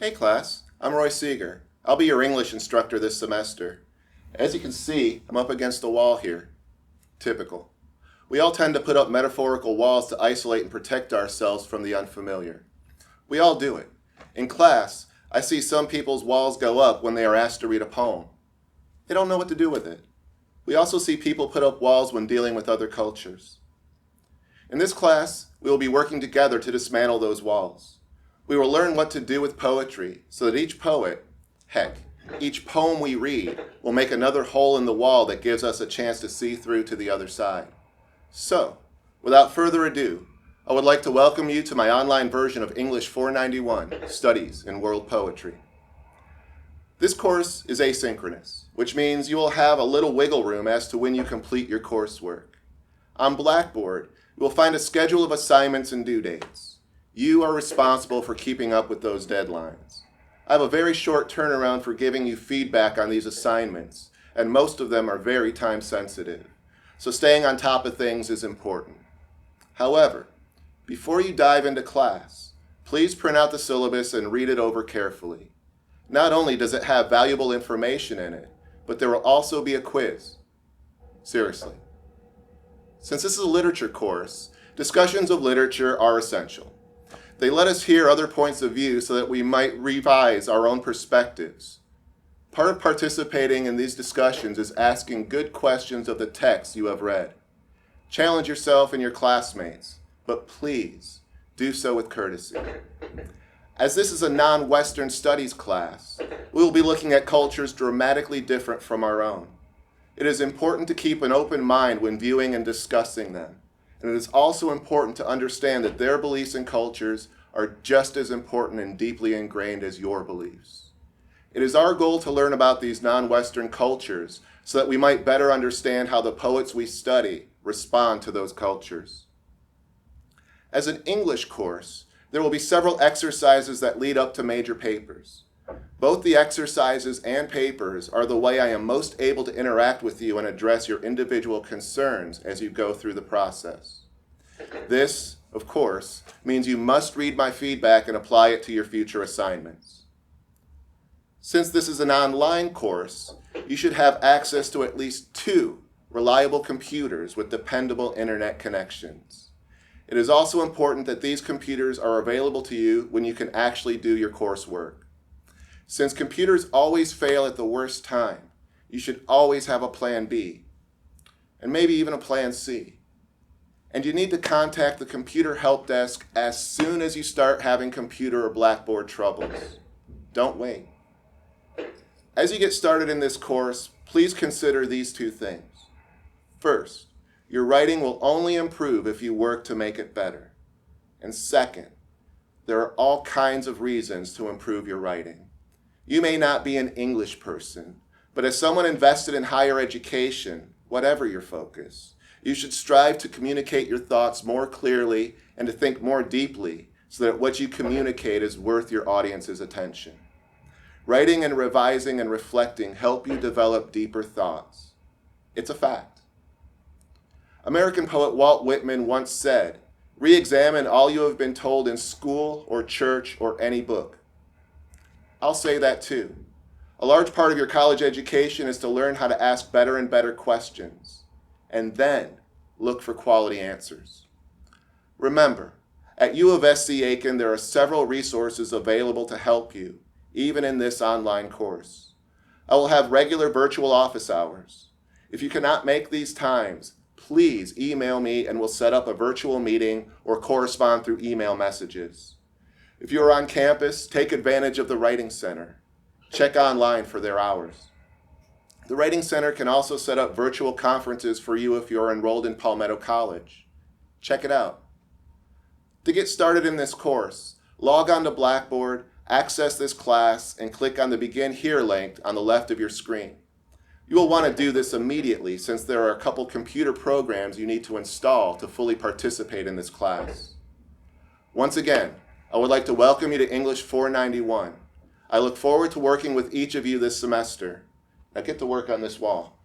Hey class, I'm Roy Seeger. I'll be your English instructor this semester. As you can see, I'm up against a wall here. Typical. We all tend to put up metaphorical walls to isolate and protect ourselves from the unfamiliar. We all do it. In class, I see some people's walls go up when they are asked to read a poem. They don't know what to do with it. We also see people put up walls when dealing with other cultures. In this class, we will be working together to dismantle those walls. We will learn what to do with poetry so that each poet, heck, each poem we read will make another hole in the wall that gives us a chance to see through to the other side. So, without further ado, I would like to welcome you to my online version of English 491, Studies in World Poetry. This course is asynchronous, which means you will have a little wiggle room as to when you complete your coursework. On Blackboard, you will find a schedule of assignments and due dates. You are responsible for keeping up with those deadlines. I have a very short turnaround for giving you feedback on these assignments, and most of them are very time sensitive, so staying on top of things is important. However, before you dive into class, please print out the syllabus and read it over carefully. Not only does it have valuable information in it, but there will also be a quiz. Seriously. Since this is a literature course, discussions of literature are essential. They let us hear other points of view so that we might revise our own perspectives. Part of participating in these discussions is asking good questions of the text you have read. Challenge yourself and your classmates, but please do so with courtesy. As this is a non-Western studies class, we will be looking at cultures dramatically different from our own. It is important to keep an open mind when viewing and discussing them. And it is also important to understand that their beliefs and cultures are just as important and deeply ingrained as your beliefs. It is our goal to learn about these non-Western cultures so that we might better understand how the poets we study respond to those cultures. As an English course, there will be several exercises that lead up to major papers. Both the exercises and papers are the way I am most able to interact with you and address your individual concerns as you go through the process. This, of course, means you must read my feedback and apply it to your future assignments. Since this is an online course, you should have access to at least 2 reliable computers with dependable internet connections. It is also important that these computers are available to you when you can actually do your coursework. Since computers always fail at the worst time, you should always have a plan B, and maybe even a plan C. And you need to contact the computer help desk as soon as you start having computer or Blackboard troubles. Don't wait. As you get started in this course, please consider these 2 things. First, your writing will only improve if you work to make it better. And second, there are all kinds of reasons to improve your writing. You may not be an English person, but as someone invested in higher education, whatever your focus, you should strive to communicate your thoughts more clearly and to think more deeply so that what you communicate is worth your audience's attention. Writing and revising and reflecting help you develop deeper thoughts. It's a fact. American poet Walt Whitman once said, "Re-examine all you have been told in school or church or any book." I'll say that too. A large part of your college education is to learn how to ask better and better questions, and then look for quality answers. Remember, at U of SC Aiken there are several resources available to help you, even in this online course. I will have regular virtual office hours. If you cannot make these times, please email me and we'll set up a virtual meeting or correspond through email messages. If you are on campus, take advantage of the Writing Center. Check online for their hours. The Writing Center can also set up virtual conferences for you if you're enrolled in Palmetto College. Check it out. To get started in this course, log on to Blackboard, access this class, and click on the Begin Here link on the left of your screen. You will want to do this immediately since there are a couple computer programs you need to install to fully participate in this class. Once again, I would like to welcome you to English 491. I look forward to working with each of you this semester. Now get to work on this wall.